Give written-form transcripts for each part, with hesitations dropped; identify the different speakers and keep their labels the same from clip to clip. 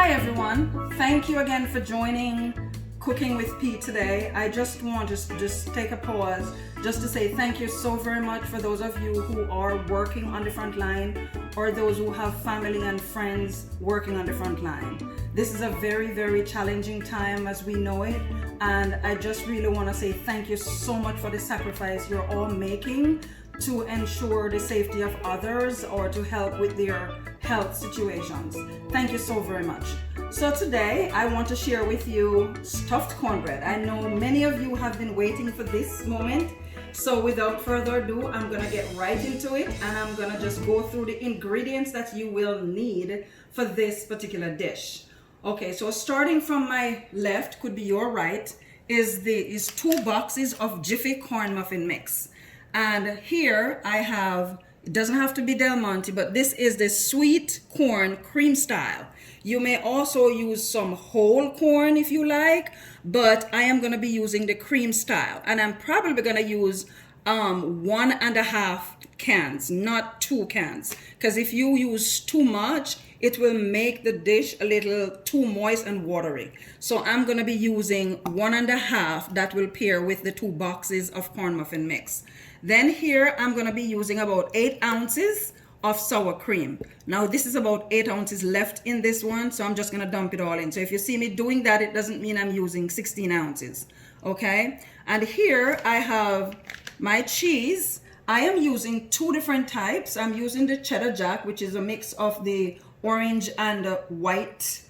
Speaker 1: Hi everyone, thank you again for joining Cooking with P today. I just want to just take a pause just to say thank you so very much for those of you who are working on the front line or those who have family and friends working on the front line. This is a very, very challenging time as we know it, and I just really want to say thank you so much for the sacrifice you're all making to ensure the safety of others or to help with their health situations. Thank you so very much. So today I want to share with you stuffed cornbread. I know many of you have been waiting for this moment. So without further ado, I'm gonna get right into it and I'm gonna just go through the ingredients that you will need for this particular dish. Okay, so starting from my left, could be your right, is 2 boxes of Jiffy corn muffin mix. And here I have, it doesn't have to be Del Monte, but this is the sweet corn cream style. You may also use some whole corn if you like, but I am going to be using the cream style. And I'm probably going to use 1.5 cans, not 2 cans. Because if you use too much, it will make the dish a little too moist and watery. So I'm going to be using 1.5 that will pair with the 2 boxes of corn muffin mix. Then here I'm going to be using about 8 ounces of sour cream. Now this is about 8 ounces left in this one, so I'm just going to dump it all in. So if you see me doing that, it doesn't mean I'm using 16 ounces. Okay, and here I have my cheese. I am using 2 different types. I'm using the cheddar jack, which is a mix of the orange and white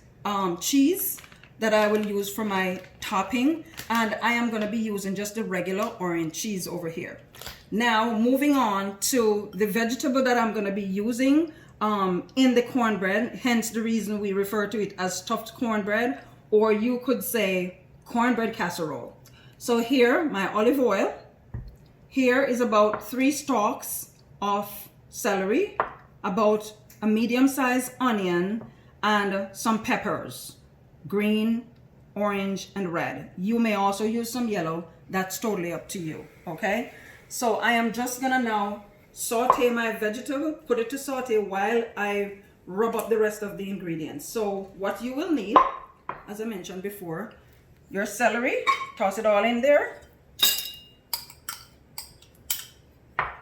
Speaker 1: cheese that I will use for my topping, and I am going to be using just the regular orange cheese over here. Now moving on to the vegetable that I'm going to be using in the cornbread, hence the reason we refer to it as stuffed cornbread, or you could say cornbread casserole. So here, my olive oil. Here is about 3 stalks of celery, about a medium-sized onion, and some peppers, green, orange, and red. You may also use some yellow. That's totally up to you, okay? So I am just gonna now saute my vegetable, put it to saute while I rub up the rest of the ingredients. So what you will need, as I mentioned before, your celery, toss it all in there.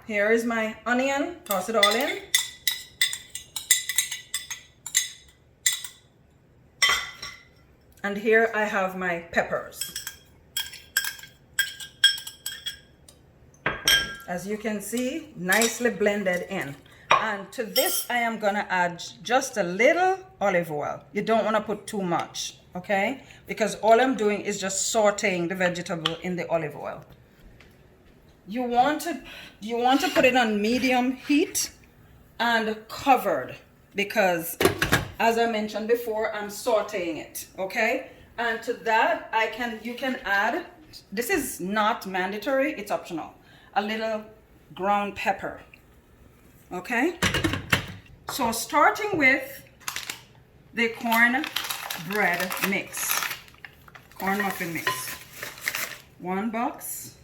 Speaker 1: Here is my onion, toss it all in. And here I have my peppers. As you can see, nicely blended in. And to this, I am gonna add just a little olive oil. You don't wanna put too much, okay? Because all I'm doing is just sauteing the vegetable in the olive oil. You want to put it on medium heat and covered, because as I mentioned before, I'm sauteing it, okay? And to that, you can add, this is not mandatory, it's optional, a little ground pepper, okay? So starting with the cornbread mix, corn muffin mix, 1 box,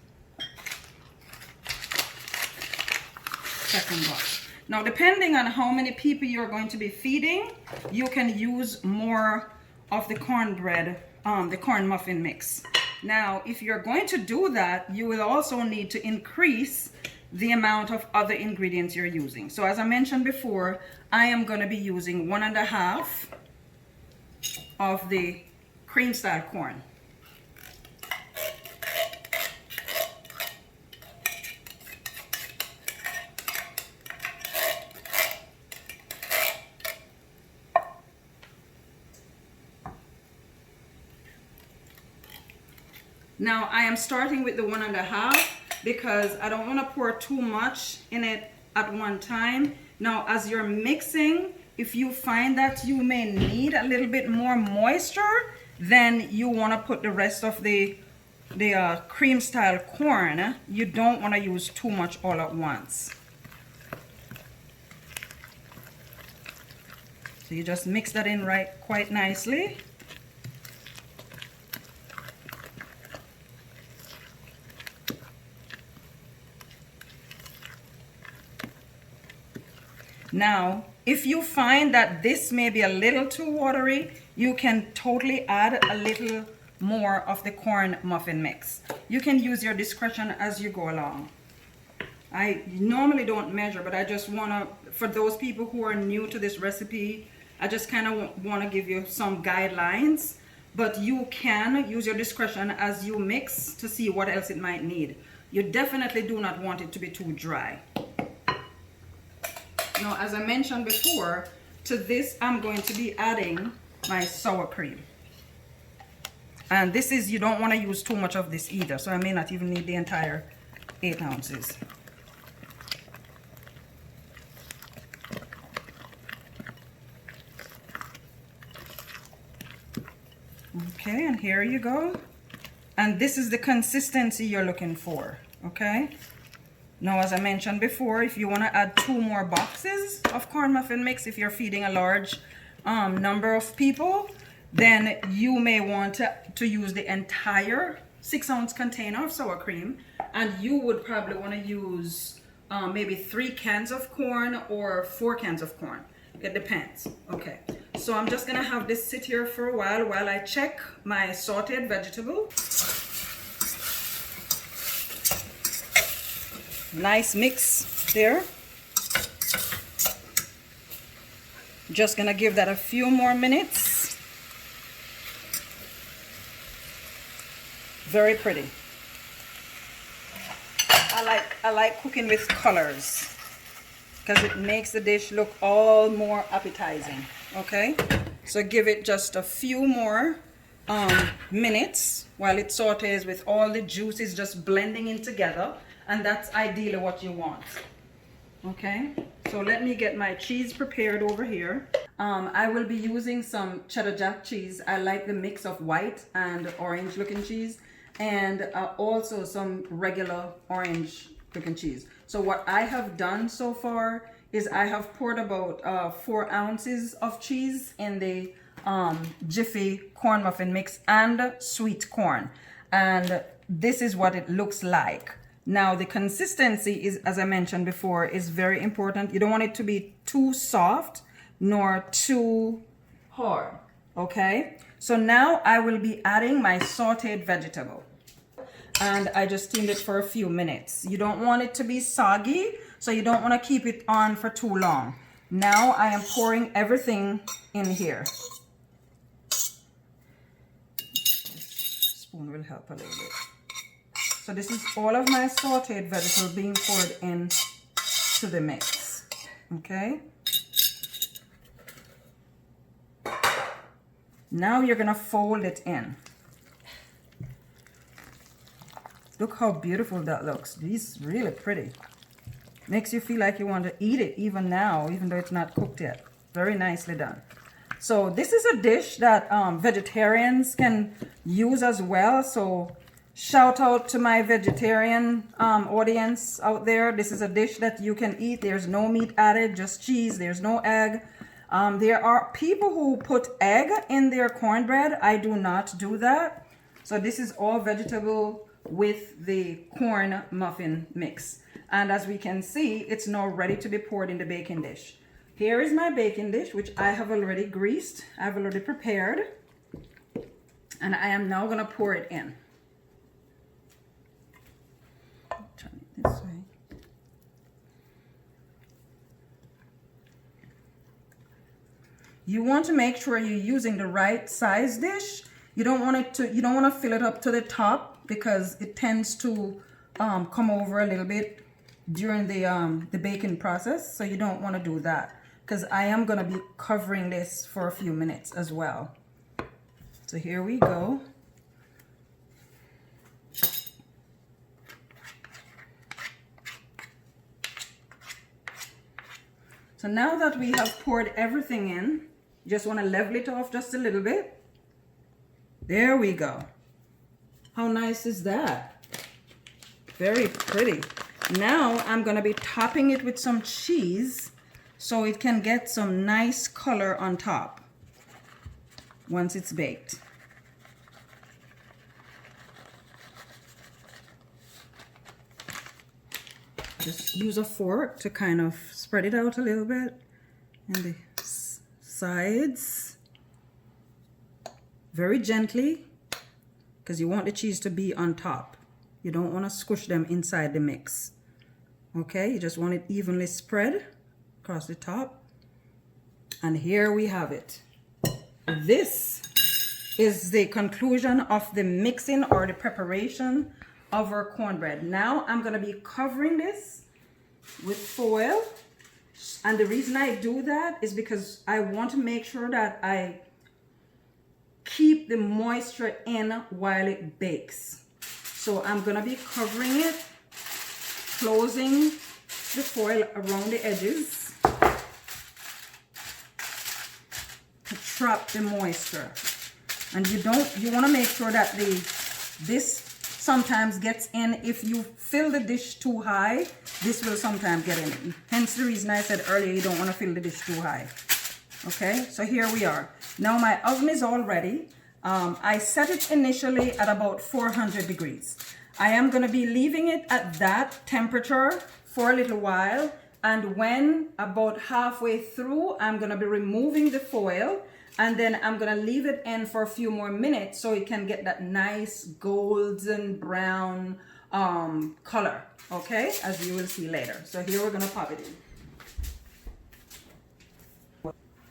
Speaker 1: second box. Now depending on how many people you're going to be feeding, you can use more of the cornbread, the corn muffin mix. Now, if you're going to do that, you will also need to increase the amount of other ingredients you're using. So as I mentioned before, I am going to be using 1.5 of the cream style corn. Now I am starting with the 1.5 because I don't want to pour too much in it at one time. Now as you're mixing, if you find that you may need a little bit more moisture, then you want to put the rest of the cream style corn. You don't want to use too much all at once. So you just mix that in quite nicely. Now If you find that this may be a little too watery, you can totally add a little more of the corn muffin mix. You can use your discretion as you go along. I normally don't measure, but I just want to, for those people who are new to this recipe, I just kind of want to give you some guidelines, but you can use your discretion as you mix to see what else it might need. You definitely do not want it to be too dry. Now, as I mentioned before, to this I'm going to be adding my sour cream. And this is, you don't want to use too much of this either, so I may not even need the entire 8 ounces. Okay, and here you go. And this is the consistency you're looking for, okay? Now, as I mentioned before, if you want to add 2 more boxes of corn muffin mix, if you're feeding a large number of people, then you may want to use the entire 6-ounce container of sour cream, and you would probably want to use maybe 3 cans of corn or 4 cans of corn. It depends. Okay, so I'm just gonna have this sit here for a while I check my sauteed vegetable. Nice mix there. Just gonna give that a few more minutes. Very pretty. I like cooking with colors because it makes the dish look all more appetizing. Okay, so give it just a few more minutes while it sautés with all the juices just blending in together, and that's ideally what you want. Okay, so let me get my cheese prepared over here. I will be using some cheddar jack cheese. I like the mix of white and orange looking cheese, and also some regular orange looking cheese. So what I have done so far is I have poured about 4 ounces of cheese in the Jiffy corn muffin mix and sweet corn, and this is what it looks like. Now the consistency is, as I mentioned before, is very important. You don't want it to be too soft nor too hard. Okay, so now I will be adding my sauteed vegetable, and I just steamed it for a few minutes. You don't want it to be soggy, so you don't want to keep it on for too long. Now I am pouring everything in here. Spoon will help a little bit. So this is all of my sauteed vegetable being poured in to the mix. Okay. Now you're gonna fold it in. Look how beautiful that looks. This is really pretty. Makes you feel like you want to eat it even now, even though it's not cooked yet. Very nicely done. So this is a dish that vegetarians can use as well. So shout out to my vegetarian audience out there. This is a dish that you can eat. There's no meat added, just cheese. There's no egg. There are people who put egg in their cornbread. I do not do that. So this is all vegetable with the corn muffin mix. And as we can see, it's now ready to be poured in the baking dish. Here is my baking dish, which I have already greased. I've already prepared. And I am now gonna pour it in. Turn it this way. You want to make sure you're using the right size dish. You don't want to fill it up to the top because it tends to come over a little bit during the baking process. So you don't want to do that, because I am going to be covering this for a few minutes as well. So here we go. So now that we have poured everything in, you just want to level it off just a little bit. There we go. How nice is that? Very pretty. Now I'm going to be topping it with some cheese so it can get some nice color on top once it's baked. Just use a fork to kind of spread it out a little bit and the sides very gently, because you want the cheese to be on top. You don't want to squish them inside the mix. Okay, you just want it evenly spread across the top. And here we have it. This is the conclusion of the mixing or the preparation of our cornbread. Now I'm going to be covering this with foil. And the reason I do that is because I want to make sure that I keep the moisture in while it bakes. So I'm going to be covering it, closing the foil around the edges to trap the moisture. And you want to make sure that this sometimes gets in. If you fill the dish too high, this will sometimes get in. Hence the reason I said earlier you don't want to fill the dish too high. Okay, so here we are. Now my oven is all ready. I set it initially at about 400 degrees. I am going to be leaving it at that temperature for a little while. And when about halfway through, I'm going to be removing the foil. And then I'm going to leave it in for a few more minutes so it can get that nice golden brown color. Okay, as you will see later. So here we're going to pop it in.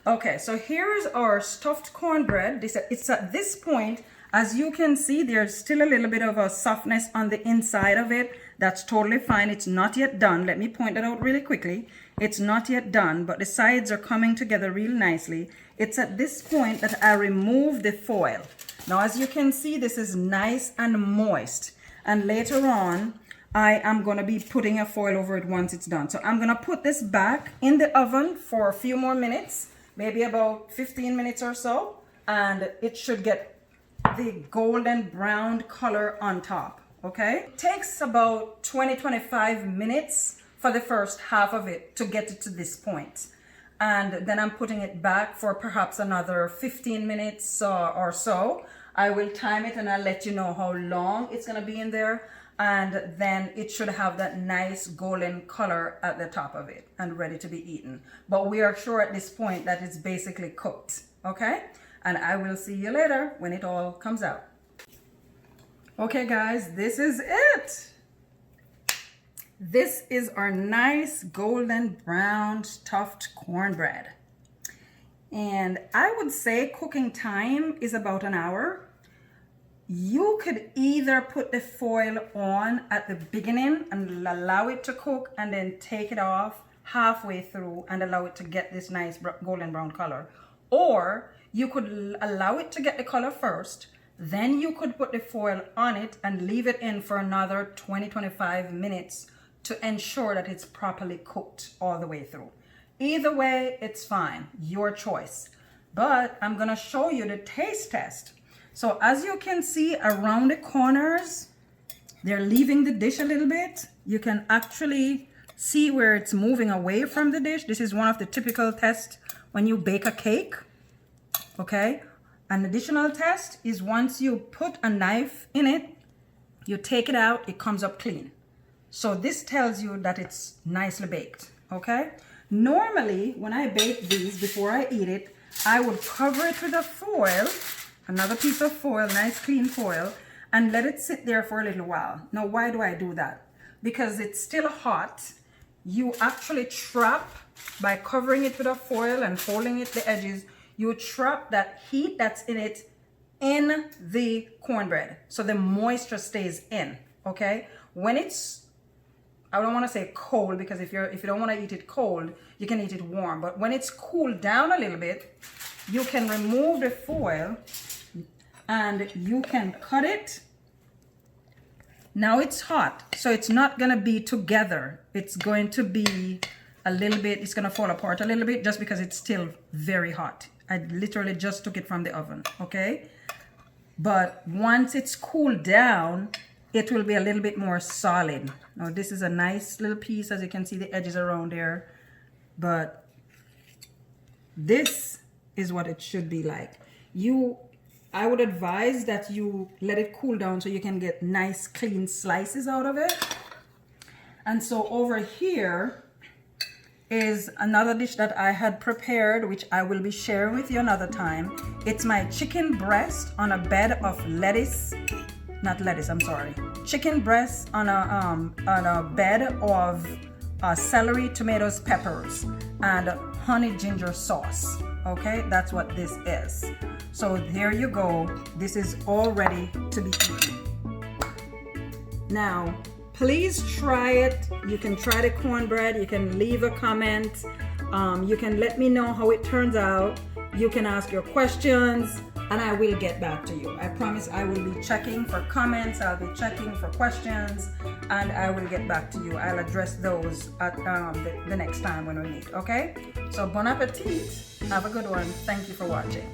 Speaker 1: Okay, so here's our stuffed cornbread. It's at this point, as you can see, there's still a little bit of a softness on the inside of it. That's totally fine. It's not yet done. Let me point that out really quickly. It's not yet done, but the sides are coming together real nicely. It's at this point that I remove the foil. Now, as you can see, this is nice and moist. And later on, I am going to be putting a foil over it once it's done. So I'm going to put this back in the oven for a few more minutes. Maybe about 15 minutes or so, and it should get the golden brown color on top. Okay, it takes about 20-25 minutes for the first half of it to get it to this point, and then I'm putting it back for perhaps another 15 minutes or so. I will time it and I'll let you know how long it's going to be in there, and then it should have that nice golden color at the top of it and ready to be eaten. But we are sure at this point that it's basically cooked. Okay, and I will see you later when it all comes out. Okay guys, this is it. This is our nice golden brown stuffed cornbread. And I would say cooking time is about an hour. You could either put the foil on at the beginning and allow it to cook and then take it off halfway through and allow it to get this nice golden brown color. Or you could allow it to get the color first, then you could put the foil on it and leave it in for another 20-25 minutes to ensure that it's properly cooked all the way through. Either way, it's fine, your choice. But I'm gonna show you the taste test. So as you can see around the corners, they're leaving the dish a little bit. You can actually see where it's moving away from the dish. This is one of the typical tests when you bake a cake, okay? An additional test is once you put a knife in it, you take it out, it comes up clean. So this tells you that it's nicely baked, okay? Normally, when I bake these, before I eat it, I would cover it with a foil, another piece of foil, nice clean foil, and let it sit there for a little while. Now, why do I do that? Because it's still hot. You actually trap, by covering it with a foil and folding it the edges, you trap that heat that's in it in the cornbread. So the moisture stays in, okay? When it's, I don't want to say cold, because if you don't want to eat it cold, you can eat it warm. But when it's cooled down a little bit, you can remove the foil and you can cut it. Now it's hot, so it's not going to be together. It's going to be a little bit, it's going to fall apart a little bit just because it's still very hot. I literally just took it from the oven, okay? But once it's cooled down, it will be a little bit more solid. Now this is a nice little piece, as you can see the edges around there. But this is what it should be like. I would advise that you let it cool down so you can get nice clean slices out of it. And so over here, is another dish that I had prepared, which I will be sharing with you another time. It's my chicken breast on a bed of chicken breast on a bed of celery, tomatoes, peppers, and honey ginger sauce. Okay, that's what this is. So there you go. This is all ready to be eaten. Now, please try it. You can try the cornbread. You can leave a comment. You can let me know how it turns out. You can ask your questions and I will get back to you. I promise I will be checking for comments. I'll be checking for questions and I will get back to you. I'll address those at the next time when we meet. Okay? So bon appetit. Have a good one. Thank you for watching.